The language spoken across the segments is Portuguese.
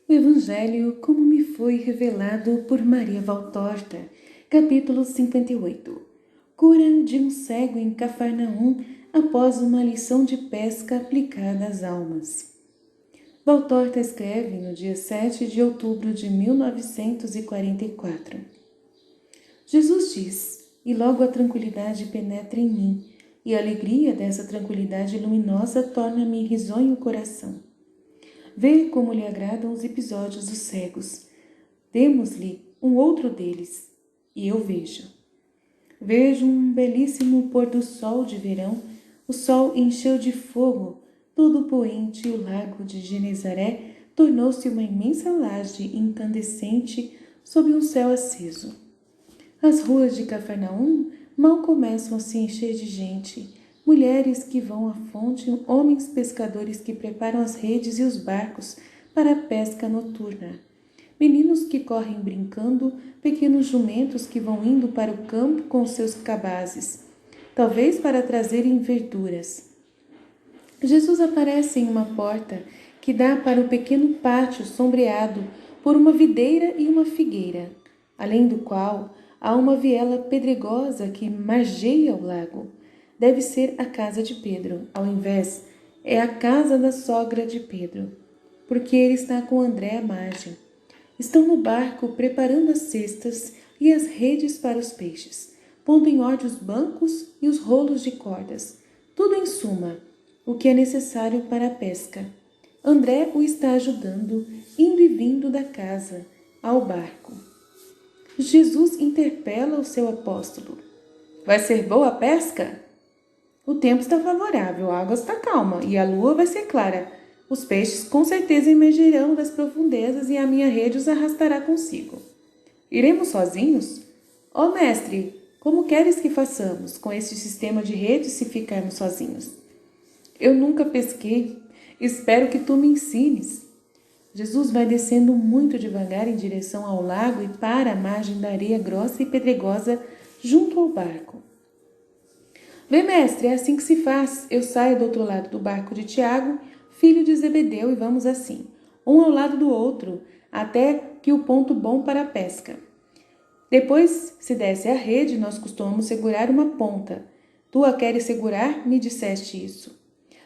O Evangelho como me foi revelado por Maria Valtorta, capítulo 58. Cura de um cego em Cafarnaum após uma lição de pesca aplicada às almas. Valtorta escreve no dia 7 de outubro de 1944. Jesus diz, e logo a tranquilidade penetra em mim, e a alegria dessa tranquilidade luminosa torna-me risonho o coração. Vê como lhe agradam os episódios dos cegos. Demos-lhe um outro deles, e eu vejo. Vejo um belíssimo pôr do sol de verão. O sol encheu de fogo todo o poente e o lago de Genezaré tornou-se uma imensa laje incandescente sob um céu aceso. As ruas de Cafarnaum mal começam a se encher de gente. Mulheres que vão à fonte, homens pescadores que preparam as redes e os barcos para a pesca noturna. Meninos que correm brincando, pequenos jumentos que vão indo para o campo com seus cabazes, talvez para trazerem verduras. Jesus aparece em uma porta que dá para o pequeno pátio sombreado por uma videira e uma figueira, além do qual há uma viela pedregosa que margeia o lago. Deve ser a casa de Pedro, ao invés, é a casa da sogra de Pedro, porque ele está com André à margem. Estão no barco preparando as cestas e as redes para os peixes, pondo em ordem os bancos e os rolos de cordas, tudo em suma, o que é necessário para a pesca. André o está ajudando, indo e vindo da casa ao barco. Jesus interpela o seu apóstolo. Vai ser boa a pesca? O tempo está favorável, a água está calma e a lua vai ser clara. Os peixes com certeza emergirão das profundezas e a minha rede os arrastará consigo. Iremos sozinhos? Ó mestre, como queres que façamos com este sistema de redes se ficarmos sozinhos? Eu nunca pesquei, espero que tu me ensines. Jesus vai descendo muito devagar em direção ao lago e para a margem da areia grossa e pedregosa junto ao barco. Vê, mestre, é assim que se faz. Eu saio do outro lado do barco de Tiago, filho de Zebedeu, e vamos assim, um ao lado do outro, até que o ponto bom para a pesca. Depois se desce a rede, nós costumamos segurar uma ponta. Tu a queres segurar? Me disseste isso.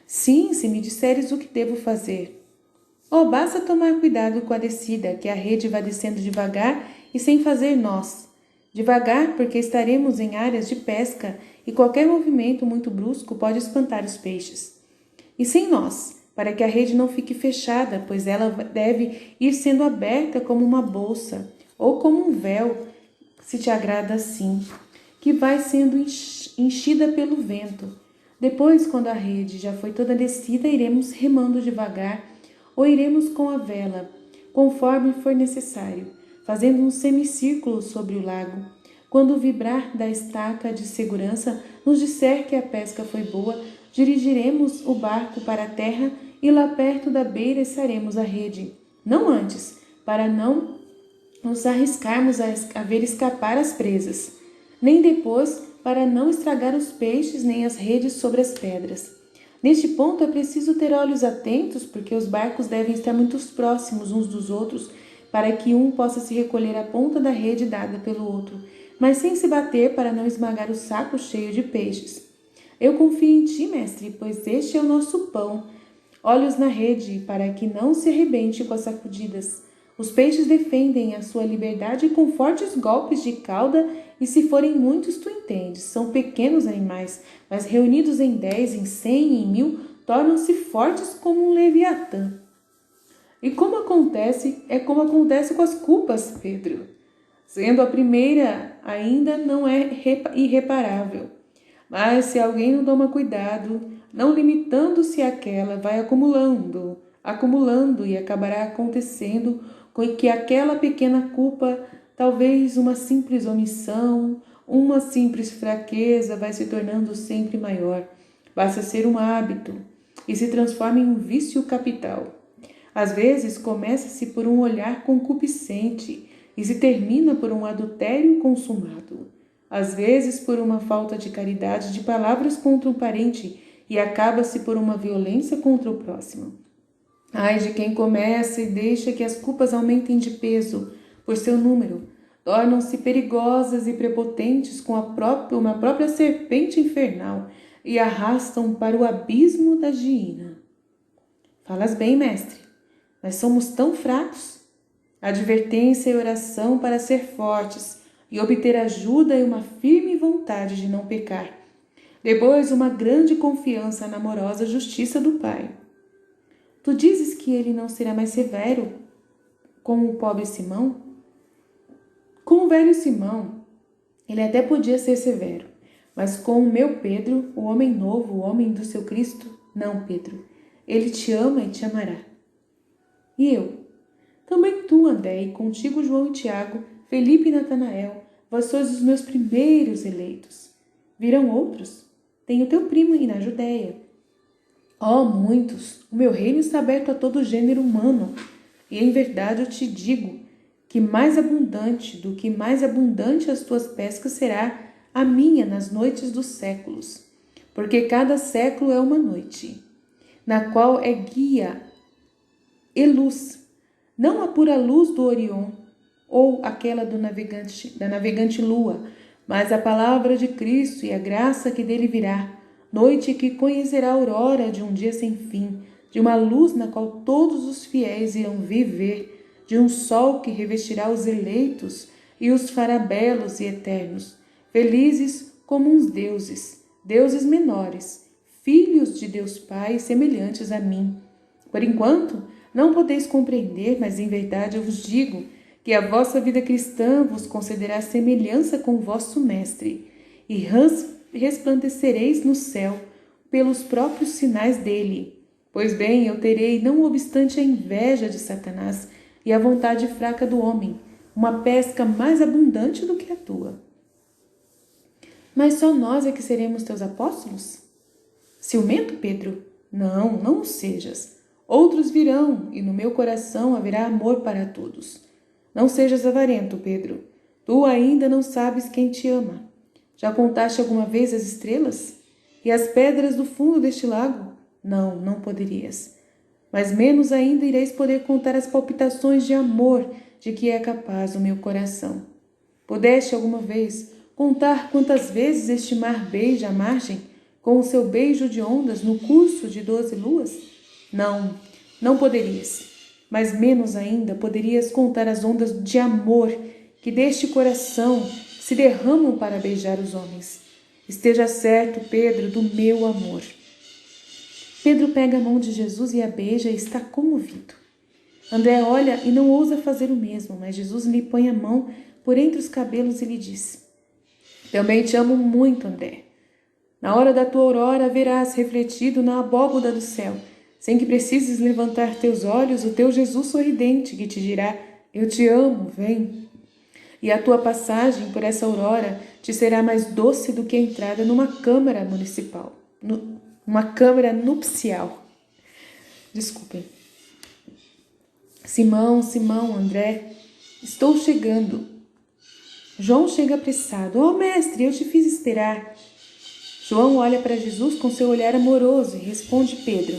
Sim, se me disseres o que devo fazer. Oh, basta tomar cuidado com a descida, que a rede vai descendo devagar e sem fazer nós. Devagar, porque estaremos em áreas de pesca e qualquer movimento muito brusco pode espantar os peixes. E sem nós, para que a rede não fique fechada, pois ela deve ir sendo aberta como uma bolsa ou como um véu, se te agrada assim, que vai sendo enchida pelo vento. Depois, quando a rede já foi toda descida, iremos remando devagar ou iremos com a vela, conforme for necessário, fazendo um semicírculo sobre o lago. Quando o vibrar da estaca de segurança nos disser que a pesca foi boa, dirigiremos o barco para a terra e lá perto da beira içaremos a rede. Não antes, para não nos arriscarmos a ver escapar as presas, nem depois, para não estragar os peixes nem as redes sobre as pedras. Neste ponto é preciso ter olhos atentos, porque os barcos devem estar muito próximos uns dos outros, para que um possa se recolher à ponta da rede dada pelo outro, mas sem se bater para não esmagar o saco cheio de peixes. Eu confio em ti, mestre, pois este é o nosso pão. Olhos na rede, para que não se arrebente com as sacudidas. Os peixes defendem a sua liberdade com fortes golpes de cauda, e se forem muitos, tu entendes, são pequenos animais, mas reunidos em 10, em 100, em 1000, tornam-se fortes como um leviatã. E como acontece com as culpas, Pedro. Sendo a primeira, ainda não é irreparável. Mas se alguém não toma cuidado, não limitando-se àquela, vai acumulando e acabará acontecendo com que aquela pequena culpa, talvez uma simples omissão, uma simples fraqueza, vai se tornando sempre maior. Basta ser um hábito e se transforma em um vício capital. Às vezes começa-se por um olhar concupiscente e se termina por um adultério consumado. Às vezes por uma falta de caridade de palavras contra um parente e acaba-se por uma violência contra o próximo. Ai de quem começa e deixa que as culpas aumentem de peso por seu número, tornam-se perigosas e prepotentes com uma própria serpente infernal e arrastam para o abismo da hiena. Falas bem, mestre, mas somos tão fracos. Advertência e oração para ser fortes e obter ajuda e uma firme vontade de não pecar. Depois, uma grande confiança na amorosa justiça do Pai. Tu dizes que ele não será mais severo com o pobre Simão? Com o velho Simão, ele até podia ser severo, mas com o meu Pedro, o homem novo, o homem do seu Cristo, não, Pedro. Ele te ama e te amará. E eu? Também tu, André, e contigo João e Tiago, Felipe e Natanael, vós sois os meus primeiros eleitos. Virão outros? Tenho teu primo e na Judéia. Oh, muitos! O meu reino está aberto a todo o gênero humano, e em verdade eu te digo que mais abundante do que mais abundante as tuas pescas será a minha nas noites dos séculos, porque cada século é uma noite, na qual é guia e luz, não a pura luz do Orion ou aquela da navegante lua, mas a palavra de Cristo e a graça que dele virá, noite que conhecerá a aurora de um dia sem fim, de uma luz na qual todos os fiéis irão viver, de um sol que revestirá os eleitos e os fará belos e eternos, felizes como uns deuses, deuses menores, filhos de Deus Pai semelhantes a mim. Por enquanto, não podeis compreender, mas em verdade eu vos digo que a vossa vida cristã vos concederá semelhança com o vosso Mestre, e resplandecereis no céu pelos próprios sinais dele. Pois bem, eu terei, não obstante a inveja de Satanás e a vontade fraca do homem, uma pesca mais abundante do que a tua. Mas só nós é que seremos teus apóstolos? Ciumento, Pedro? Não, não o sejas. Outros virão, e no meu coração haverá amor para todos. Não sejas avarento, Pedro. Tu ainda não sabes quem te ama. Já contaste alguma vez as estrelas? E as pedras do fundo deste lago? Não, não poderias. Mas menos ainda ireis poder contar as palpitações de amor de que é capaz o meu coração. Pudeste alguma vez contar quantas vezes este mar beija a margem com o seu beijo de ondas no curso de 12 luas? Não, não poderias. Mas menos ainda poderias contar as ondas de amor que deste coração se derramam para beijar os homens. Esteja certo, Pedro, do meu amor. Pedro pega a mão de Jesus e a beija e está comovido. André olha e não ousa fazer o mesmo, mas Jesus lhe põe a mão por entre os cabelos e lhe diz: Também te amo muito, André. Na hora da tua aurora verás refletido na abóboda do céu, sem que precises levantar teus olhos, o teu Jesus sorridente que te dirá: Eu te amo, vem. E a tua passagem por essa aurora te será mais doce do que a entrada numa câmara municipal, uma câmara nupcial. Desculpem. Simão, Simão, André, estou chegando. João chega apressado. Oh, mestre, eu te fiz esperar. João olha para Jesus com seu olhar amoroso e responde Pedro: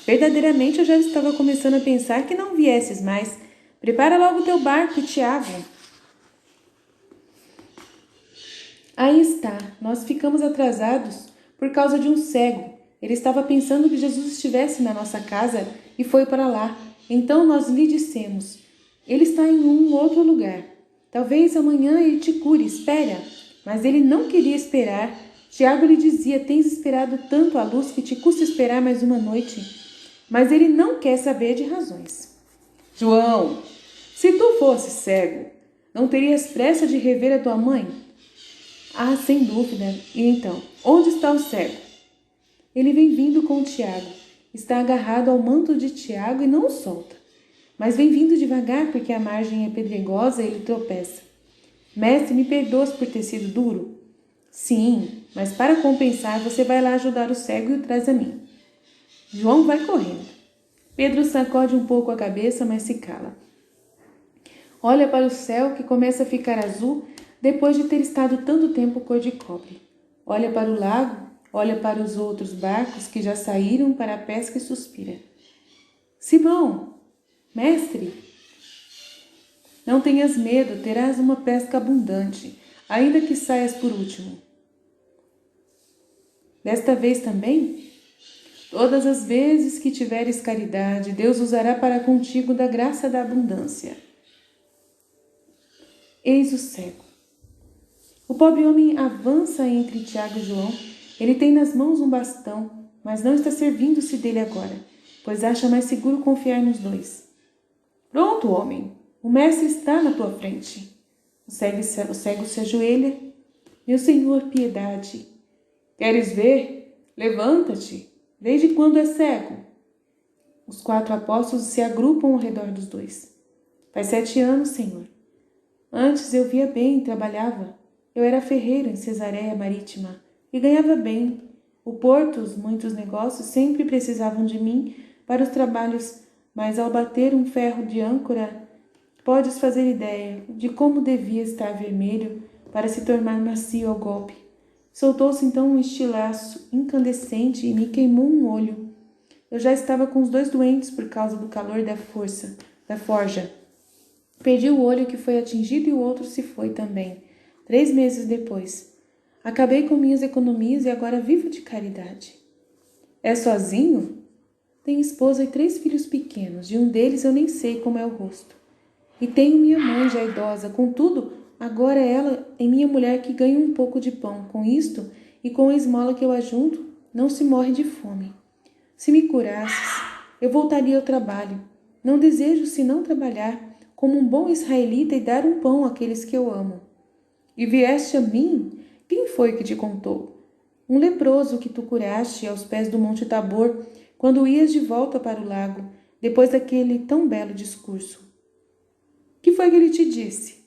Verdadeiramente eu já estava começando a pensar que não viesses mais. Prepara logo o teu barco, Tiago. Aí está, nós ficamos atrasados por causa de um cego. Ele estava pensando que Jesus estivesse na nossa casa e foi para lá. Então nós lhe dissemos: Ele está em um outro lugar. Talvez amanhã ele te cure, espera. Mas ele não queria esperar. Tiago lhe dizia: Tens esperado tanto a luz que te custa esperar mais uma noite. Mas ele não quer saber de razões. João, se tu fosses cego, não terias pressa de rever a tua mãe? Ah, sem dúvida. E então, onde está o cego? Ele vem vindo com Tiago. Está agarrado ao manto de Tiago e não o solta. Mas vem vindo devagar porque a margem é pedregosa e ele tropeça. Mestre, me perdoas por ter sido duro? Sim, mas para compensar você vai lá ajudar o cego e o traz a mim. João vai correndo. Pedro sacode um pouco a cabeça, mas se cala. Olha para o céu que começa a ficar azul depois de ter estado tanto tempo cor de cobre. Olha para o lago, olha para os outros barcos que já saíram para a pesca e suspira. Simão, mestre, não tenhas medo, terás uma pesca abundante, ainda que saias por último. Desta vez também, todas as vezes que tiveres caridade, Deus usará para contigo da graça da abundância. Eis o cego. O pobre homem avança entre Tiago e João. Ele tem nas mãos um bastão, mas não está servindo-se dele agora, pois acha mais seguro confiar nos dois. Pronto, homem, o mestre está na tua frente. O cego se ajoelha. Meu Senhor, piedade. Queres ver? Levanta-te. Desde quando é cego? Os 4 apóstolos se agrupam ao redor dos dois. Faz 7 anos, Senhor. Antes eu via bem e trabalhava. Eu era ferreiro em Cesareia Marítima e ganhava bem. O porto, muitos negócios sempre precisavam de mim para os trabalhos, mas ao bater um ferro de âncora, podes fazer ideia de como devia estar vermelho para se tornar macio ao golpe. Soltou-se então um estilaço incandescente e me queimou um olho. Eu já estava com os 2 doentes por causa do calor da forja. Perdi o olho que foi atingido e o outro se foi também, 3 meses depois. Acabei com minhas economias e agora vivo de caridade. É sozinho? Tenho esposa e 3 filhos pequenos, de um deles eu nem sei como é o rosto. E tenho minha mãe já idosa, contudo, agora ela é minha mulher que ganha um pouco de pão. Com isto e com a esmola que eu ajunto, não se morre de fome. Se me curasses, eu voltaria ao trabalho. Não desejo senão trabalhar como um bom israelita e dar um pão àqueles que eu amo. E vieste a mim? Quem foi que te contou? Um leproso que tu curaste aos pés do Monte Tabor, quando ias de volta para o lago, depois daquele tão belo discurso. Que foi que ele te disse?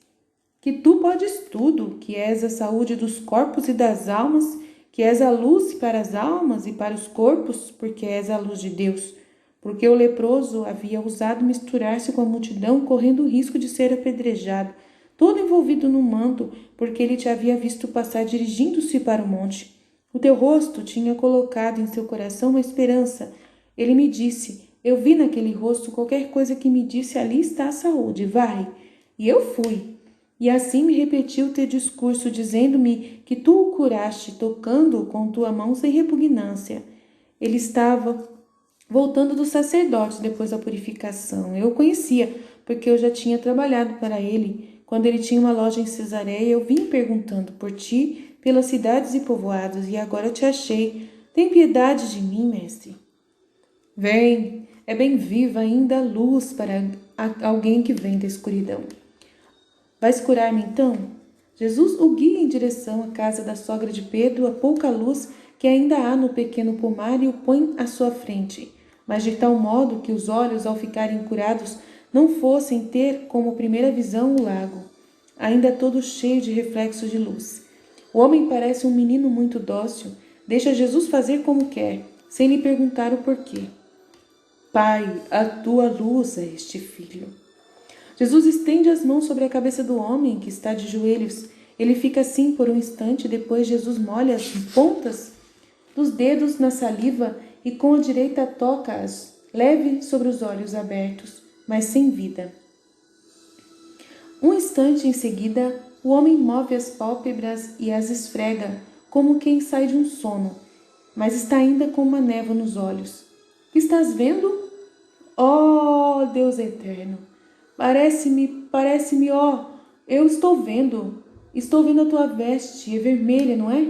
Que tu podes tudo, que és a saúde dos corpos e das almas, que és a luz para as almas e para os corpos, porque és a luz de Deus. Porque o leproso havia ousado misturar-se com a multidão, correndo o risco de ser apedrejado, todo envolvido no manto, porque ele te havia visto passar dirigindo-se para o monte. O teu rosto tinha colocado em seu coração uma esperança. Ele me disse, eu vi naquele rosto qualquer coisa que me disse, ali está a saúde, vai. E eu fui. E assim me repetiu o teu discurso, dizendo-me que tu o curaste, tocando-o com tua mão sem repugnância. Ele estava voltando do sacerdote depois da purificação. Eu o conhecia, porque eu já tinha trabalhado para ele. Quando ele tinha uma loja em Cesareia, eu vim perguntando por ti, pelas cidades e povoados, e agora te achei. Tem piedade de mim, mestre. Vem, é bem viva ainda a luz para alguém que vem da escuridão. Vais curar-me então? Jesus o guia em direção à casa da sogra de Pedro, a pouca luz que ainda há no pequeno pomar, e o põe à sua frente, mas de tal modo que os olhos, ao ficarem curados, não fossem ter como primeira visão o lago, ainda todo cheio de reflexos de luz. O homem parece um menino muito dócil, deixa Jesus fazer como quer, sem lhe perguntar o porquê. Pai, a tua luz é este filho. Jesus estende as mãos sobre a cabeça do homem que está de joelhos. Ele fica assim por um instante, depois Jesus molha as pontas dos dedos na saliva e com a direita toca-as, leve sobre os olhos abertos, mas sem vida. Um instante em seguida, o homem move as pálpebras e as esfrega, como quem sai de um sono, mas está ainda com uma névoa nos olhos. Que estás vendo? Oh, Deus eterno! Parece-me, eu estou vendo a tua veste, é vermelha, não é?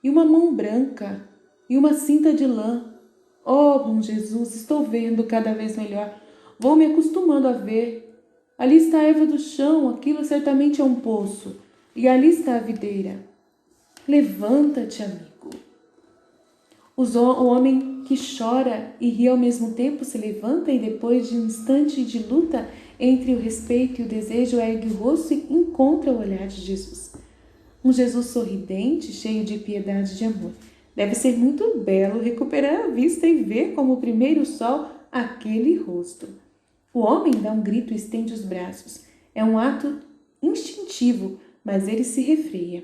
E uma mão branca, e uma cinta de lã. Oh, bom Jesus, estou vendo cada vez melhor. Vou me acostumando a ver. Ali está a erva do chão, aquilo certamente é um poço. E ali está a videira. Levanta-te, amigo. O homem que chora e ri ao mesmo tempo se levanta e depois de um instante de luta entre o respeito e o desejo, ergue o rosto e encontra o olhar de Jesus. Um Jesus sorridente, cheio de piedade e de amor. Deve ser muito belo recuperar a vista e ver como o primeiro sol aquele rosto. O homem dá um grito e estende os braços. É um ato instintivo, mas ele se refreia.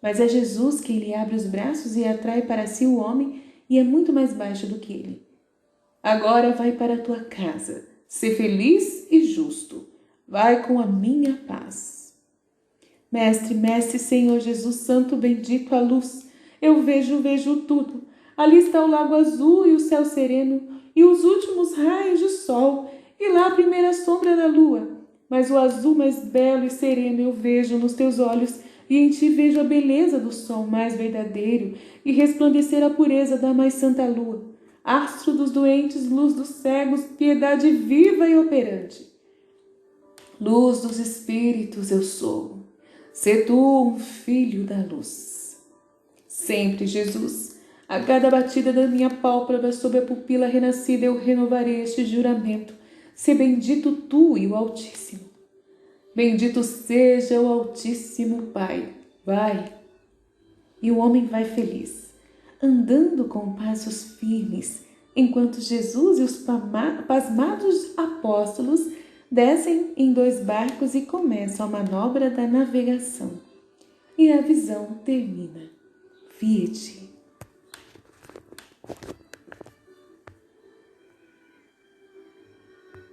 Mas é Jesus quem lhe abre os braços e atrai para si o homem e é muito mais baixo do que ele. Agora vai para a tua casa, ser feliz e justo. Vai com a minha paz. Mestre, Mestre, Senhor Jesus Santo, bendito a luz. Eu vejo tudo. Ali está o lago azul e o céu sereno, e os últimos raios de sol, e lá a primeira sombra da lua. Mas o azul mais belo e sereno eu vejo nos teus olhos, e em ti vejo a beleza do sol mais verdadeiro, e resplandecer a pureza da mais santa lua. Astro dos doentes, luz dos cegos, piedade viva e operante. Luz dos espíritos eu sou. Sê tu um filho da luz. Sempre, Jesus, a cada batida da minha pálpebra sob a pupila renascida eu renovarei este juramento. Sê bendito tu e o Altíssimo. Bendito seja o Altíssimo Pai. Vai. E o homem vai feliz, andando com passos firmes, enquanto Jesus e os pasmados apóstolos descem em 2 barcos e começam a manobra da navegação. E a visão termina. Fiat.